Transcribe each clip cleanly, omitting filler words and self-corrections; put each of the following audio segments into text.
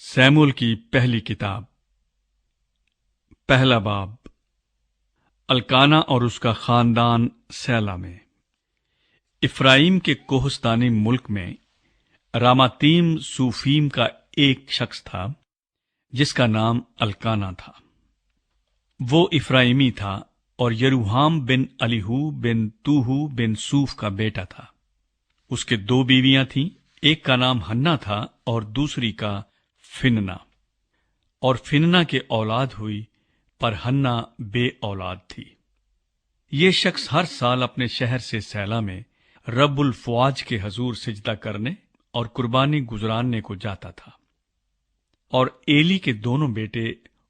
Samuel کی پہلی کتاب، پہلا باب۔ الکانا اور اس کا خاندان سیلا میں۔ افرائیم کے کوہستانی ملک میں راماتیم سوفیم کا ایک شخص تھا جس کا نام الکانا تھا۔ وہ افرائیمی تھا اور یروحام بن الیہو بن توہو بن سوف کا بیٹا تھا۔ اس کے دو بیویاں تھیں، ایک کا نام ہنہ تھا اور دوسری کا فننا۔ اور فننا کے اولاد ہوئی، پر ہنہ بے اولاد تھی۔ یہ شخص ہر سال اپنے شہر سے سیلا میں رب الفواج کے حضور سجدہ کرنے اور قربانی گزراننے کو جاتا تھا۔ اور ایلی کے دونوں بیٹے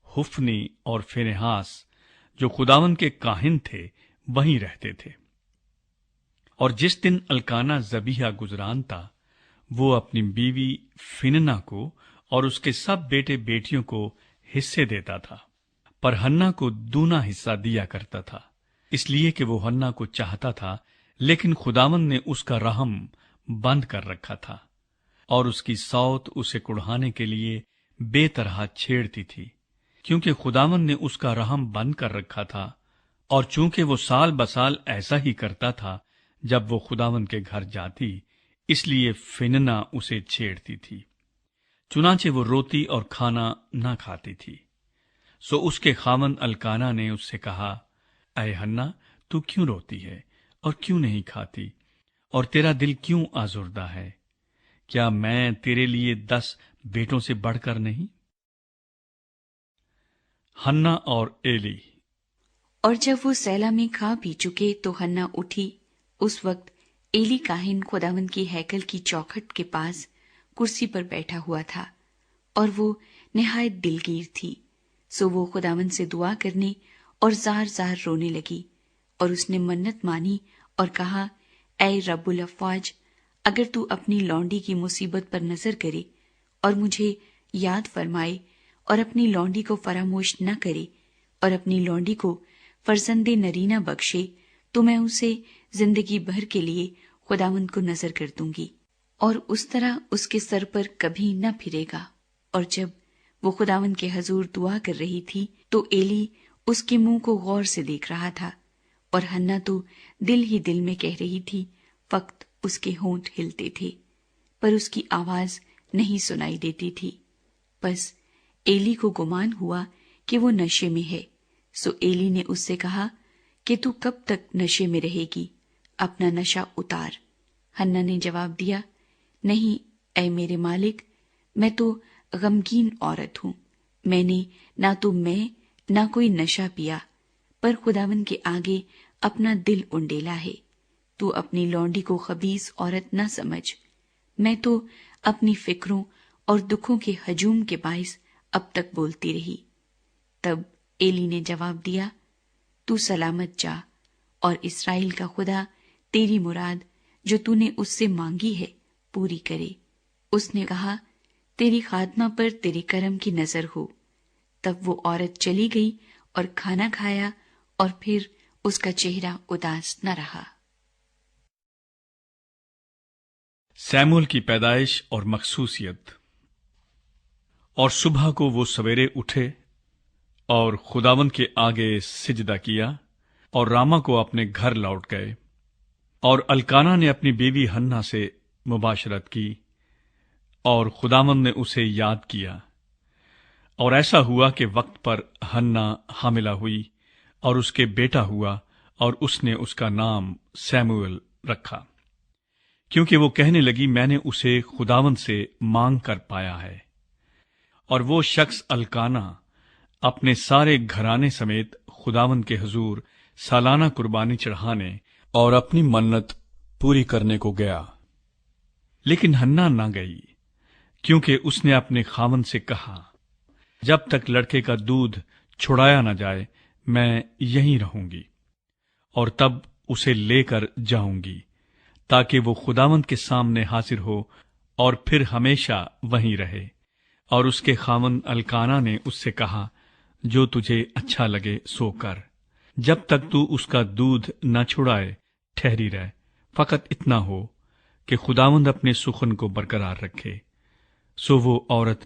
حفنی اور فینہاس جو خداوند کے کاہن تھے وہیں رہتے تھے۔ اور جس دن الکانا ذبیحہ گزرانتا، وہ اپنی بیوی فننا کو اور اس کے سب بیٹے بیٹیوں کو حصے دیتا تھا، پر ہنہ کو دونا حصہ دیا کرتا تھا، اس لیے کہ وہ ہنہ کو چاہتا تھا، لیکن خداوند نے اس کا رحم بند کر رکھا تھا، اور اس کی سوت اسے کڑھانے کے لیے بے طرح چھیڑتی تھی، کیونکہ خداوند نے اس کا رحم بند کر رکھا تھا، اور چونکہ وہ سال بسال ایسا ہی کرتا تھا جب وہ خداوند کے گھر جاتی، اس لیے فننا اسے چھیڑتی تھی۔ چنانچہ وہ روتی اور کھانا نہ کھاتی تھی۔ سو اس کے خاوند الکانا نے اس سے کہا، اے ہنہ، تو کیوں روتی ہے اور کیوں نہیں کھاتی، اور تیرا دل کیوں آزردہ ہے؟ کیا میں تیرے لیے 10 بیٹوں سے بڑھ کر نہیں؟ ہنہ اور ایلی۔ اور جب وہ سیلا میں کھا پی چکے تو ہنہ اٹھی۔ اس وقت ایلی کاہن خداوند کی ہیکل کی چوکھٹ کے پاس کرسی پر بیٹھا ہوا تھا، اور وہ نہایت دلگیر تھی۔ سو وہ خداوند سے دعا کرنے اور زار زار رونے لگی، اور اس نے منت مانی اور کہا، اے رب الافواج، اگر تو اپنی لونڈی کی مصیبت پر نظر کرے اور مجھے یاد فرمائے اور اپنی لونڈی کو فراموش نہ کرے اور اپنی لونڈی کو فرزند نرینہ بخشے، تو میں اسے زندگی بھر کے لیے خداوند کو نظر کر دوں گی، اور اس طرح اس کے سر پر کبھی نہ پھرے گا۔ اور جب وہ خداوند کے حضور دعا کر رہی تھی تو ایلی اس کے منہ کو غور سے دیکھ رہا تھا، اور ہنہ تو دل ہی دل میں کہہ رہی تھی، فقط اس کے ہونٹ ہلتے تھے، پر اس کی آواز نہیں سنائی دیتی تھی۔ بس ایلی کو گمان ہوا کہ وہ نشے میں ہے، سو ایلی نے اس سے کہا کہ تو کب تک نشے میں رہے گی؟ اپنا نشہ اتار۔ ہنہ نے جواب دیا، نہیں اے میرے مالک، میں تو غمگین عورت ہوں، میں نے نہ کوئی نشہ پیا، پر خداوند کے آگے اپنا دل انڈیلا ہے۔ تو اپنی لونڈی کو خبیث عورت نہ سمجھ، میں تو اپنی فکروں اور دکھوں کے ہجوم کے باعث اب تک بولتی رہی۔ تب ایلی نے جواب دیا، تو سلامت جا، اور اسرائیل کا خدا تیری مراد جو تو نے اس سے مانگی ہے پوری کرے۔ اس نے کہا، تیری خادمہ پر تیرے کرم کی نظر ہو۔ تب وہ عورت چلی گئی اور کھانا کھایا، اور پھر اس کا چہرہ اداس نہ رہا۔ سیموئیل کی پیدائش اور مخصوصیت۔ اور صبح کو وہ سویرے اٹھے اور خداوند کے آگے سجدہ کیا، اور راما کو اپنے گھر لوٹ گئے۔ اور الکانا نے اپنی بیوی ہنہ سے مباشرت کی، اور خداوند نے اسے یاد کیا۔ اور ایسا ہوا کہ وقت پر ہنہ حاملہ ہوئی اور اس کے بیٹا ہوا، اور اس نے اس کا نام سیموئیل رکھا، کیونکہ وہ کہنے لگی، میں نے اسے خداوند سے مانگ کر پایا ہے۔ اور وہ شخص الکانا اپنے سارے گھرانے سمیت خداوند کے حضور سالانہ قربانی چڑھانے اور اپنی منت پوری کرنے کو گیا۔ لیکن ہنہ نہ گئی، کیونکہ اس نے اپنے خاوند سے کہا، جب تک لڑکے کا دودھ چھڑایا نہ جائے میں یہیں رہوں گی، اور تب اسے لے کر جاؤں گی، تاکہ وہ خداوند کے سامنے حاضر ہو اور پھر ہمیشہ وہیں رہے۔ اور اس کے خاوند الکانا نے اس سے کہا، جو تجھے اچھا لگے سو کر، جب تک تو اس کا دودھ نہ چھڑائے ٹھہری رہ، فقط اتنا ہو کہ خداوند اپنے سخن کو برقرار رکھے۔ سو وہ عورت